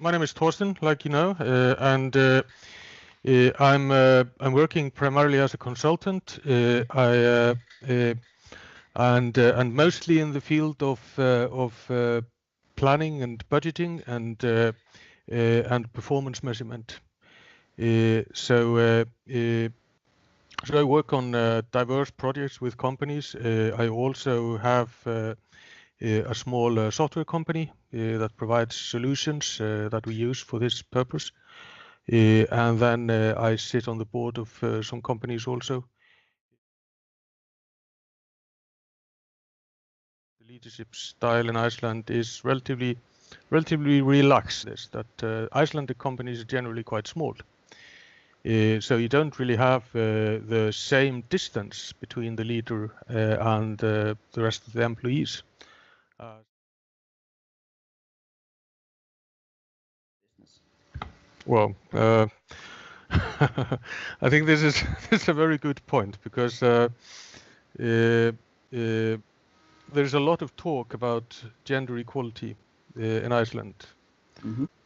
my name is Thorsteinn, like you know, and I'm working primarily as a consultant. And mostly in the field of planning and budgeting and performance measurement. So I work on diverse projects with companies. I also have a small software company that provides solutions that we use for this purpose. And then I sit on the board of some companies also. The leadership style in Iceland is relatively relaxed. Is that Icelandic companies are generally quite small. So you don't really have the same distance between the leader and the rest of the employees. Well, I think this is a very good point, because there's a lot of talk about gender equality in Iceland,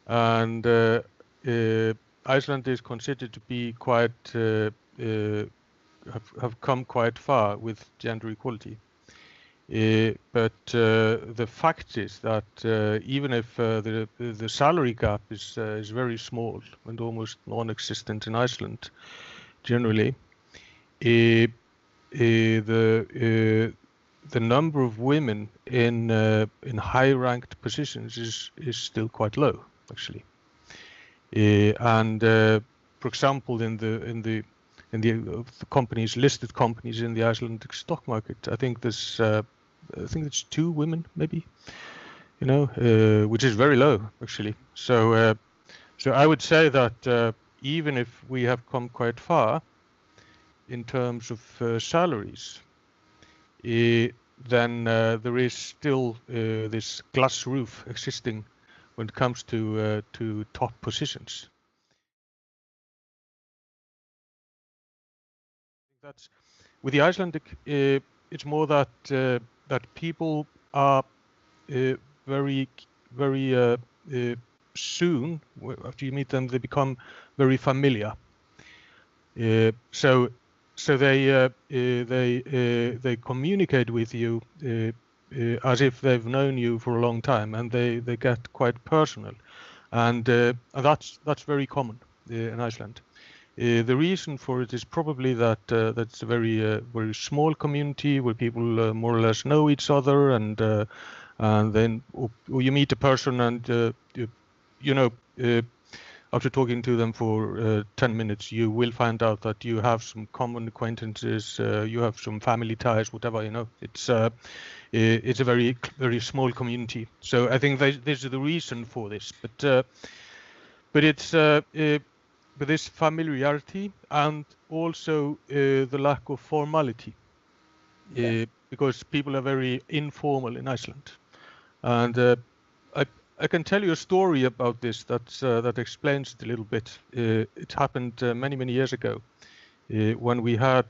and Iceland is considered to be quite have come quite far with gender equality. But the fact is that even if the salary gap is very small and almost non-existent in Iceland, generally, the number of women in high-ranked positions is still quite low, actually. And for example, in the companies, listed companies in the Icelandic stock market, I think there's it's 2 women, maybe, you know, which is very low, actually. So so I would say that even if we have come quite far in terms of salaries, then there is still this glass roof existing when it comes to top positions. That's with the Icelandic. It's more that that people are very soon, after you meet them, they become very familiar. So they communicate with you as if they've known you for a long time, and they get quite personal, and that's very common in Iceland. The reason for it is probably that that's a very small community where people more or less know each other, and then you meet a person and you know, after talking to them for 10 minutes, you will find out that you have some common acquaintances, you have some family ties, whatever, you know. It's a very small community. So I think this is the reason for this. But it's but this familiarity and also the lack of formality, because people are very informal in Iceland. And I can tell you a story about this that explains it a little bit. It happened many years ago when we had,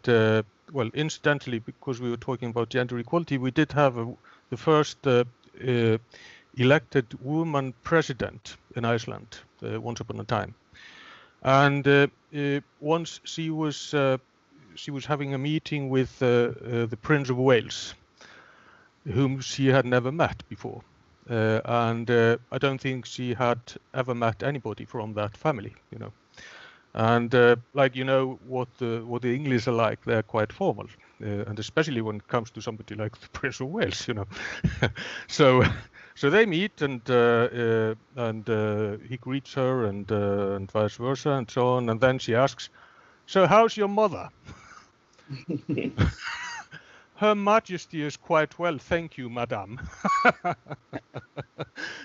well, incidentally, because we were talking about gender equality, we did have the first elected woman president in Iceland once upon a time. And once she was having a meeting with the Prince of Wales, whom she had never met before. And I don't think she had ever met anybody from that family, you know. And like, you know, what the English are like, they're quite formal, and especially when it comes to somebody like the Prince of Wales, you know. So they meet, and he greets her, and vice versa, and so on. And then she asks, "So how's your mother?" "Her Majesty is quite well, thank you, Madame."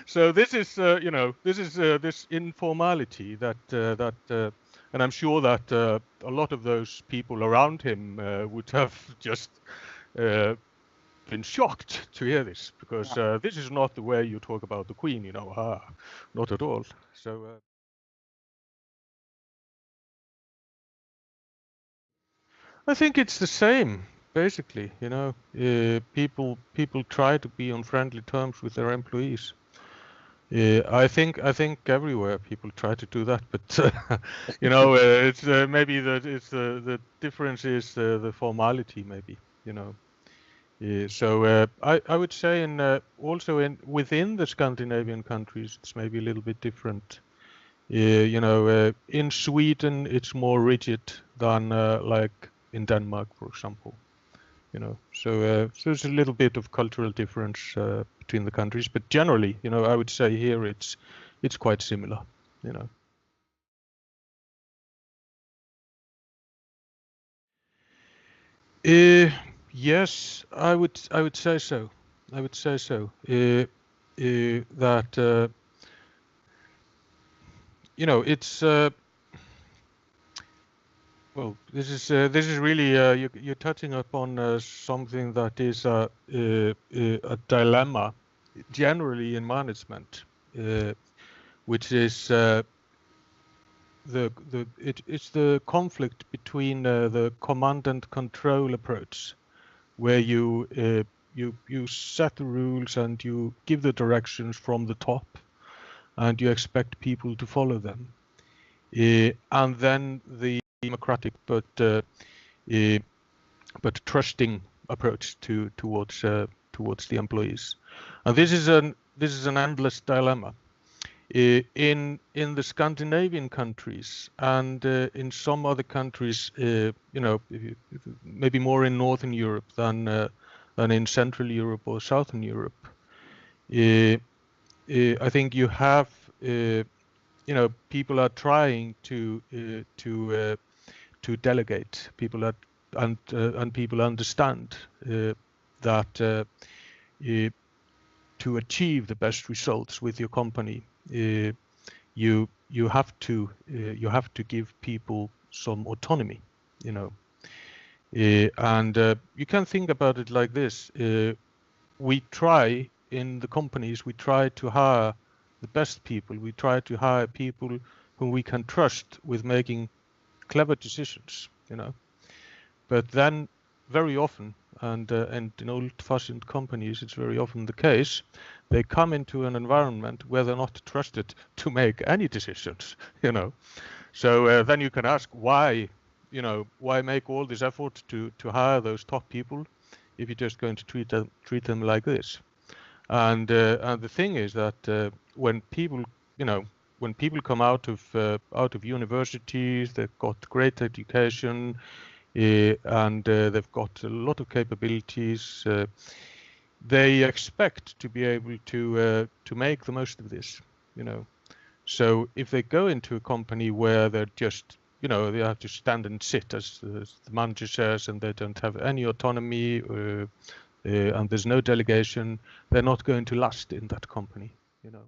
So this is, you know, this is this informality that and I'm sure that a lot of those people around him would have just been shocked to hear this, because this is not the way you talk about the Queen, you know, not at all. So I think it's the same, basically, you know. People try to be on friendly terms with their employees, I think everywhere people try to do that, but you know, it's maybe the difference is the formality, maybe, you know. So I would say also within the Scandinavian countries, it's maybe a little bit different. You know, in Sweden, it's more rigid than like in Denmark, for example. You know, so there's a little bit of cultural difference between the countries, but generally, you know, I would say here it's quite similar. You know. Yes, I would say so. I would say so. That you know, it's well, this is really you're touching upon something that is a dilemma generally in management, which is it's the conflict between the command and control approach, where you set the rules and you give the directions from the top, and you expect people to follow them, and then the democratic but trusting approach towards the employees, and this is an endless dilemma. In the Scandinavian countries and in some other countries, you know, maybe more in Northern Europe than in Central Europe or Southern Europe, I think you have, you know, people are trying to delegate. People are and people understand that to achieve the best results with your company, you have to give people some autonomy, you know. And you can think about it like this: we try in the companies, we try to hire the best people. We try to hire people whom we can trust with making clever decisions, you know. But then very often, and in old-fashioned companies, it's very often the case, they come into an environment where they're not trusted to make any decisions, you know. So then you can ask why, you know, why make all this effort to hire those top people if you're just going to treat them like this? And the thing is that when people, you know, when people come out of universities, they've got great education, and they've got a lot of capabilities. They expect to be able to make the most of this, you know. So if they go into a company where they're just, you know, they have to stand and sit, as the manager says, and they don't have any autonomy, and there's no delegation, they're not going to last in that company, you know.